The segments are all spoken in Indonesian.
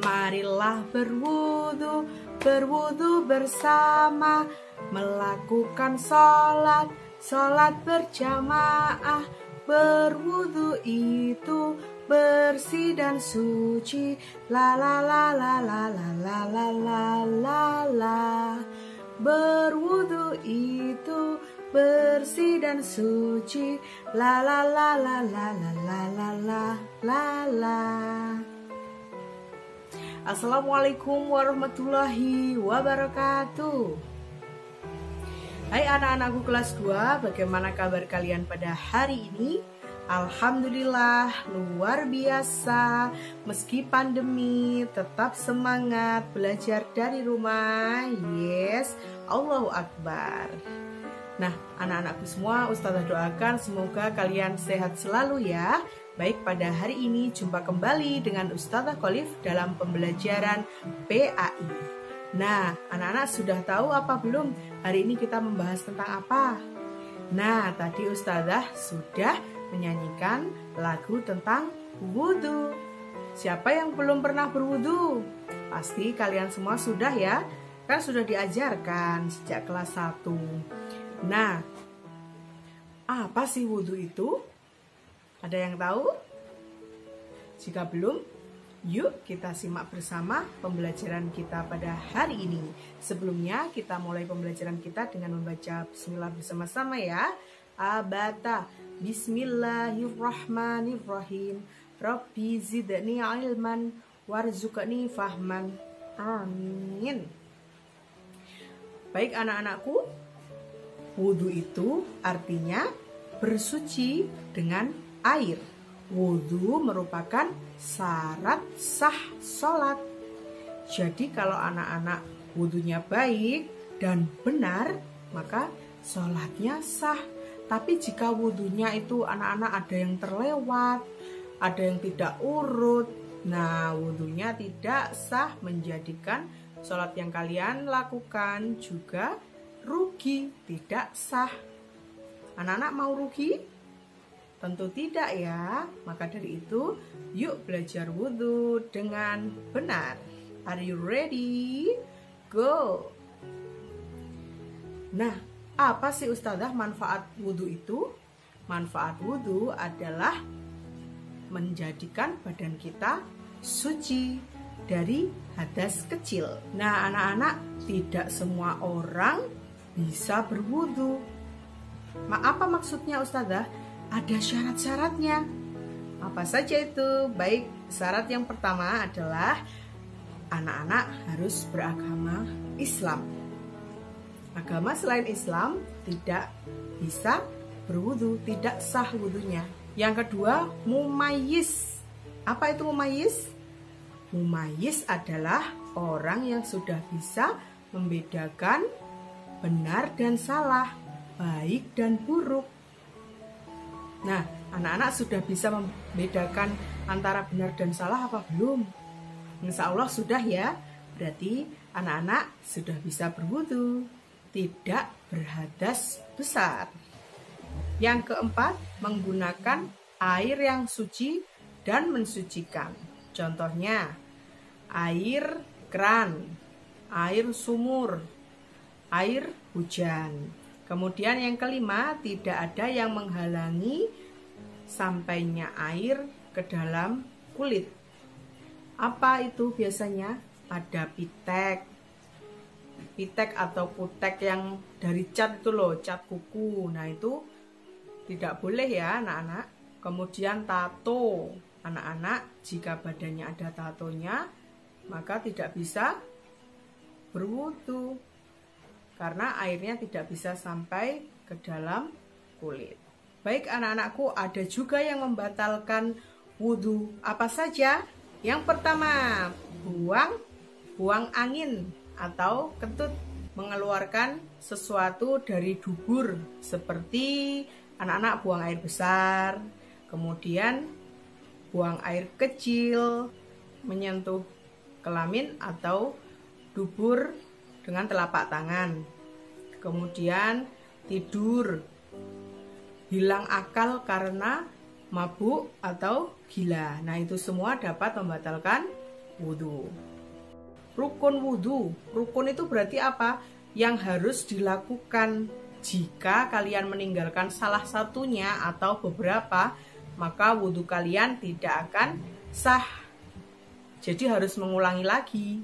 Marilah berwudu, berwudu bersama, melakukan sholat berjamaah. Berwudu itu bersih dan suci, la la la la la la la la la la la. Berwudu itu bersih dan suci, la la la la la la la la la la la. Assalamualaikum warahmatullahi wabarakatuh. Hai anak-anakku kelas 2, bagaimana kabar kalian pada hari ini? Alhamdulillah, luar biasa. Meski pandemi, tetap semangat belajar dari rumah. Yes, Allahu Akbar. Nah, anak-anakku semua, Ustazah doakan semoga kalian sehat selalu ya. Baik, pada hari ini jumpa kembali dengan Ustazah Khalif dalam pembelajaran PAI. Nah, anak-anak sudah tahu apa belum? Hari ini kita membahas tentang apa? Nah, tadi Ustazah sudah menyanyikan lagu tentang wudu. Siapa yang belum pernah berwudu? Pasti kalian semua sudah ya, kan sudah diajarkan sejak kelas 1. Nah, apa sih wudu itu? Ada yang tahu? Jika belum, yuk kita simak bersama pembelajaran kita pada hari ini. Sebelumnya kita mulai pembelajaran kita dengan membaca bismillah bersama-sama ya. Abata, bismillahirrahmanirrahim. Rabbi zidni ilman warzuqni fahman. Amin. Baik anak-anakku, wudu itu artinya bersuci dengan air. Wudu merupakan syarat sah sholat. Jadi kalau anak-anak wudunya baik dan benar, maka sholatnya sah. Tapi jika wudunya itu anak-anak ada yang terlewat, ada yang tidak urut, nah wudunya tidak sah, menjadikan sholat yang kalian lakukan juga rugi, tidak sah. Anak-anak mau rugi? Tentu tidak ya. Maka dari itu, yuk belajar wudhu dengan benar. Are you ready? Go! Nah, apa sih Ustazah manfaat wudhu itu? Manfaat wudhu adalah menjadikan badan kita suci dari hadas kecil. Nah, anak-anak, tidak semua orang bisa berwudhu. Apa maksudnya Ustazah? Ada syarat-syaratnya. Apa saja itu? Baik, syarat yang pertama adalah anak-anak harus beragama Islam. Agama selain Islam tidak bisa berwudu, tidak sah wudunya. Yang kedua, mumayyiz. Apa itu mumayyiz? Mumayyiz adalah orang yang sudah bisa membedakan benar dan salah, baik dan buruk. Nah, anak-anak sudah bisa membedakan antara benar dan salah apa belum? Insya Allah sudah ya. Berarti anak-anak sudah bisa berwudu, tidak berhadas besar. Yang keempat, menggunakan air yang suci dan mensucikan. Contohnya, air keran, air sumur, air hujan. Kemudian yang kelima, tidak ada yang menghalangi sampainya air ke dalam kulit. Apa itu biasanya? Ada pitek. Pitek atau putek yang dari cat itu loh, cat kuku. Nah itu tidak boleh ya anak-anak. Kemudian tato. Anak-anak jika badannya ada tatonya, maka tidak bisa berwudu. Karena airnya tidak bisa sampai ke dalam kulit. Baik anak-anakku, ada juga yang membatalkan wudhu. Apa saja? Yang pertama, buang angin atau kentut, mengeluarkan sesuatu dari dubur, seperti anak-anak buang air besar, kemudian buang air kecil, menyentuh kelamin atau dubur dengan telapak tangan. Kemudian tidur, hilang akal karena mabuk atau gila. Nah, itu semua dapat membatalkan wudhu. Rukun wudhu. Rukun itu berarti apa? Yang harus dilakukan. Jika kalian meninggalkan salah satunya atau beberapa, maka wudhu kalian tidak akan sah. Jadi harus mengulangi lagi.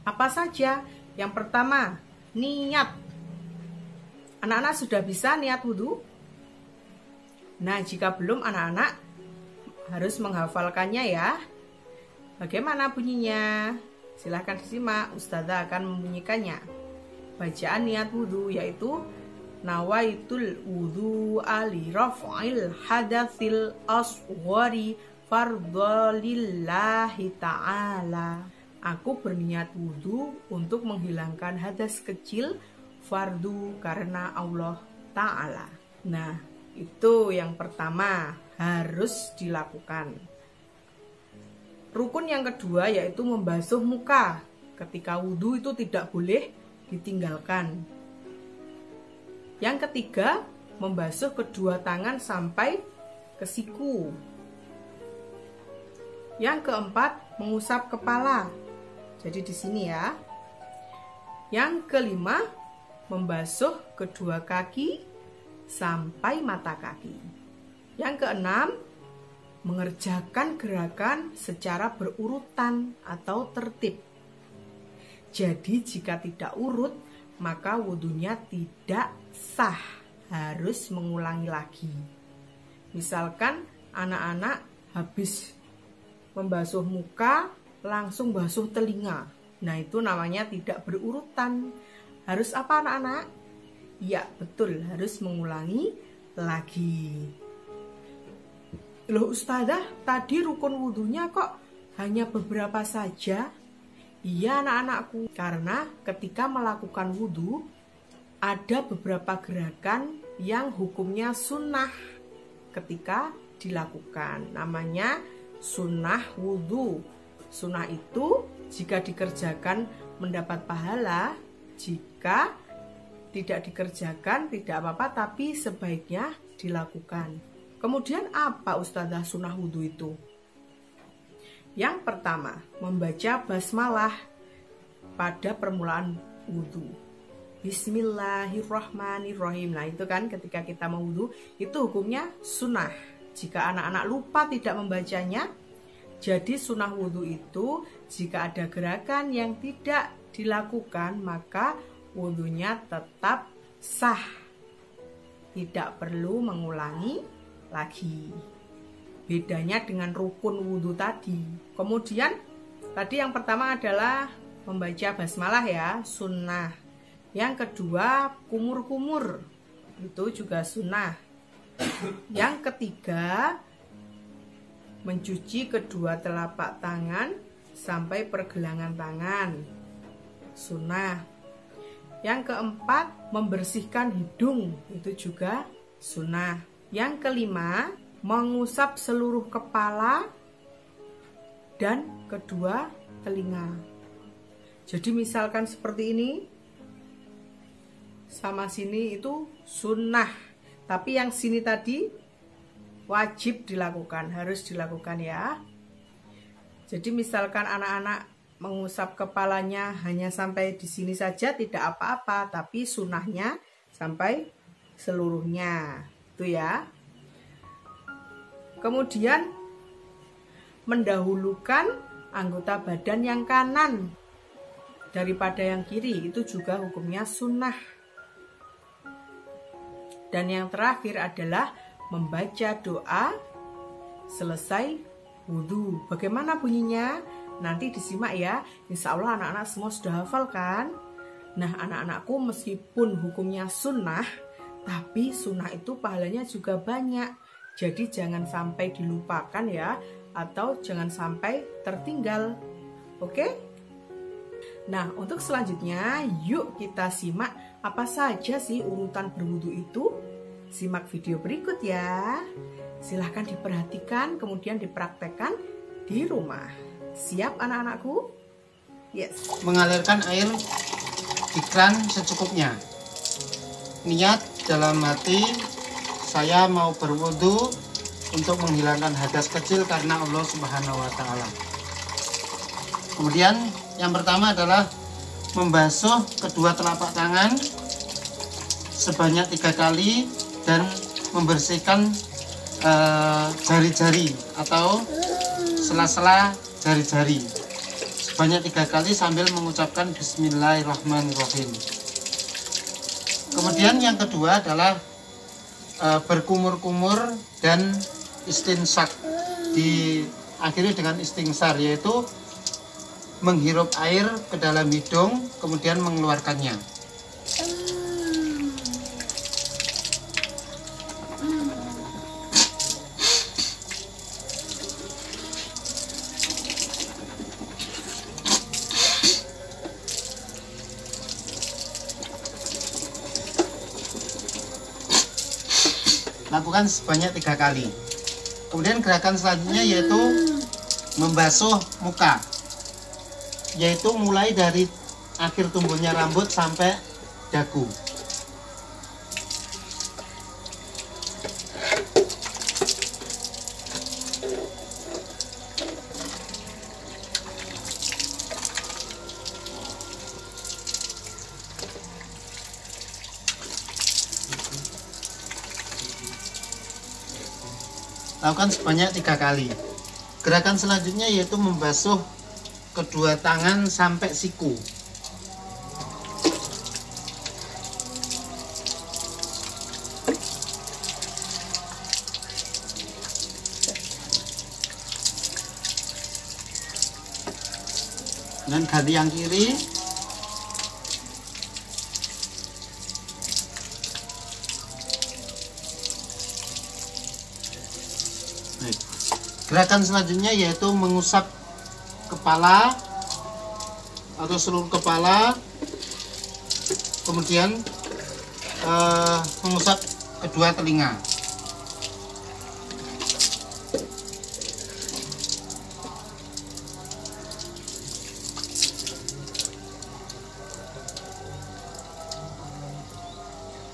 Apa saja? Yang pertama, niat. Anak-anak sudah bisa niat wudhu? Nah, jika belum, anak-anak harus menghafalkannya ya. Bagaimana bunyinya? Silahkan disimak, Ustazah akan membunyikannya. Bacaan niat wudhu yaitu nawaitul wudhu ali raf'il hadatsil asghari fardholillahi ta'ala. Aku berniat wudhu untuk menghilangkan hadas kecil fardu karena Allah Ta'ala. Nah, itu yang pertama harus dilakukan. Rukun yang kedua yaitu membasuh muka. Ketika wudhu itu tidak boleh ditinggalkan. Yang ketiga, membasuh kedua tangan sampai ke siku. Yang keempat, mengusap kepala. Jadi di sini ya. Yang kelima, membasuh kedua kaki sampai mata kaki. Yang keenam, mengerjakan gerakan secara berurutan atau tertib. Jadi jika tidak urut, maka wudhunya tidak sah, harus mengulangi lagi. Misalkan anak-anak habis membasuh muka, langsung basuh telinga. Nah, itu namanya tidak berurutan. Harus apa anak-anak? Ya, betul, harus mengulangi lagi. Loh Ustazah, tadi rukun wudhunya kok hanya beberapa saja? Iya anak-anakku, karena ketika melakukan wudhu, ada beberapa gerakan yang hukumnya sunnah ketika dilakukan. Namanya sunnah wudhu. Sunnah itu jika dikerjakan mendapat pahala, jika tidak dikerjakan tidak apa-apa, tapi sebaiknya dilakukan. Kemudian apa Ustazah sunnah wudhu itu? Yang pertama, membaca basmalah pada permulaan wudhu. Bismillahirrahmanirrahim. Nah itu kan ketika kita mau wudhu, itu hukumnya sunnah. Jika anak-anak lupa tidak membacanya, jadi sunnah wudhu itu jika ada gerakan yang tidak dilakukan, maka wudhunya tetap sah. Tidak perlu mengulangi lagi. Bedanya dengan rukun wudhu tadi. Kemudian tadi yang pertama adalah membaca basmalah ya, sunnah. Yang kedua kumur-kumur, itu juga sunnah. Yang ketiga mencuci kedua telapak tangan sampai pergelangan tangan, sunnah. Yang keempat membersihkan hidung, itu juga sunnah. Yang kelima mengusap seluruh kepala dan kedua telinga. Jadi misalkan seperti ini, sama sini itu sunnah. Tapi yang sini tadi wajib dilakukan, harus dilakukan ya. Jadi misalkan anak-anak mengusap kepalanya hanya sampai di sini saja tidak apa-apa, tapi sunnahnya sampai seluruhnya. Itu ya. Kemudian mendahulukan anggota badan yang kanan daripada yang kiri, itu juga hukumnya sunnah. Dan yang terakhir adalah membaca doa selesai wudhu. Bagaimana bunyinya? Nanti disimak ya. Insya Allah anak-anak semua sudah hafal kan? Nah anak-anakku, meskipun hukumnya sunnah, tapi sunnah itu pahalanya juga banyak. Jadi jangan sampai dilupakan ya, atau jangan sampai tertinggal. Oke? Nah, untuk selanjutnya yuk kita simak apa saja sih urutan berwudu itu. Simak video berikut ya. Silahkan diperhatikan, kemudian dipraktekkan di rumah. Siap anak-anakku? Yes. Mengalirkan air di kran secukupnya. Niat dalam hati, saya mau berwudu untuk menghilangkan hadas kecil karena Allah Subhanahu wa Ta'ala. Kemudian yang pertama adalah membasuh kedua telapak tangan sebanyak 3 kali dan membersihkan jari-jari atau sela-sela jari-jari sebanyak 3 kali sambil mengucapkan Bismillahirrahmanirrahim. Kemudian yang kedua adalah berkumur-kumur dan istinsak, diakhiri dengan istinsar, yaitu menghirup air ke dalam hidung kemudian mengeluarkannya. Lakukan sebanyak 3 kali. Kemudian gerakan selanjutnya yaitu membasuh muka, yaitu mulai dari akhir tumbuhnya rambut sampai dagu. Lakukan sebanyak 3 kali. Gerakan selanjutnya yaitu membasuh kedua tangan sampai siku. Dan ganti yang kiri. Gerakan selanjutnya yaitu mengusap kepala atau seluruh kepala, kemudian mengusap kedua telinga.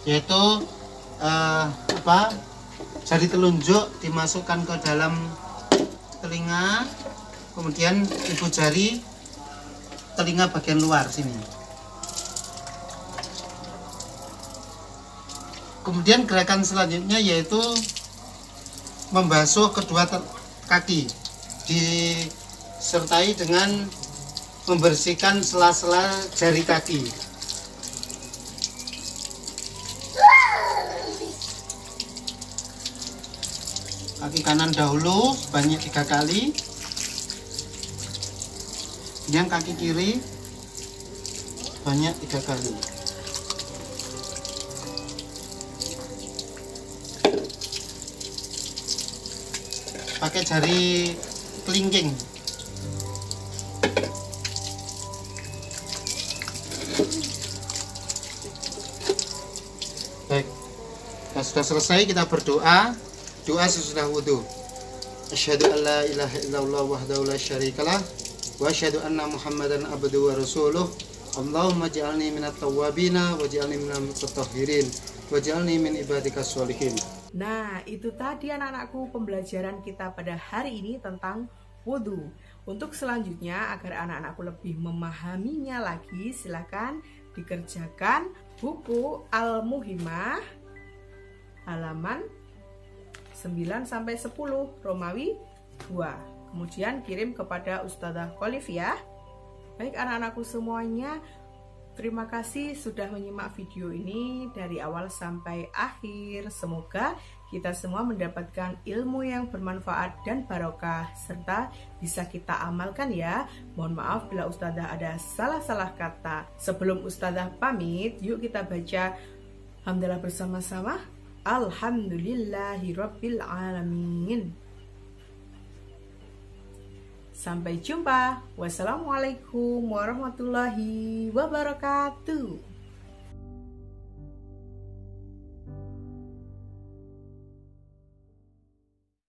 Yaitu jari telunjuk dimasukkan ke dalam telinga, kemudian ibu jari telinga bagian luar sini. Kemudian gerakan selanjutnya yaitu membasuh kedua kaki, disertai dengan membersihkan sela-sela jari kaki. Kaki kanan dahulu sebanyak 3 kali, kemudian kaki kiri sebanyak 3 kali. Pakai jari kelingking. Baik, nah, sudah selesai, kita berdoa. Doa sesudah wudhu. Asyhadu an la ilaha illallah wahdahu la syarikalah wa asyhadu anna Muhammadan abduhu wa rasuluh. Allahumma ij'alni minat tawwabina waj'alni minal mutatahhirin waj'alni min ibadikas sholihin. Nah, itu tadi anak-anakku pembelajaran kita pada hari ini tentang wudhu. Untuk selanjutnya, agar anak-anakku lebih memahaminya lagi, silakan dikerjakan buku Al-Muhimmah halaman 9-10 Romawi 2. Kemudian kirim kepada Ustadzah Kholif ya. Baik anak-anakku semuanya, terima kasih sudah menyimak video ini dari awal sampai akhir. Semoga kita semua mendapatkan ilmu yang bermanfaat dan barokah serta bisa kita amalkan ya. Mohon maaf bila Ustadzah ada salah-salah kata. Sebelum Ustadzah pamit, yuk kita baca hamdalah bersama-sama. Alhamdulillahirabbil alamin. Sampai jumpa. Wassalamualaikum warahmatullahi wabarakatuh.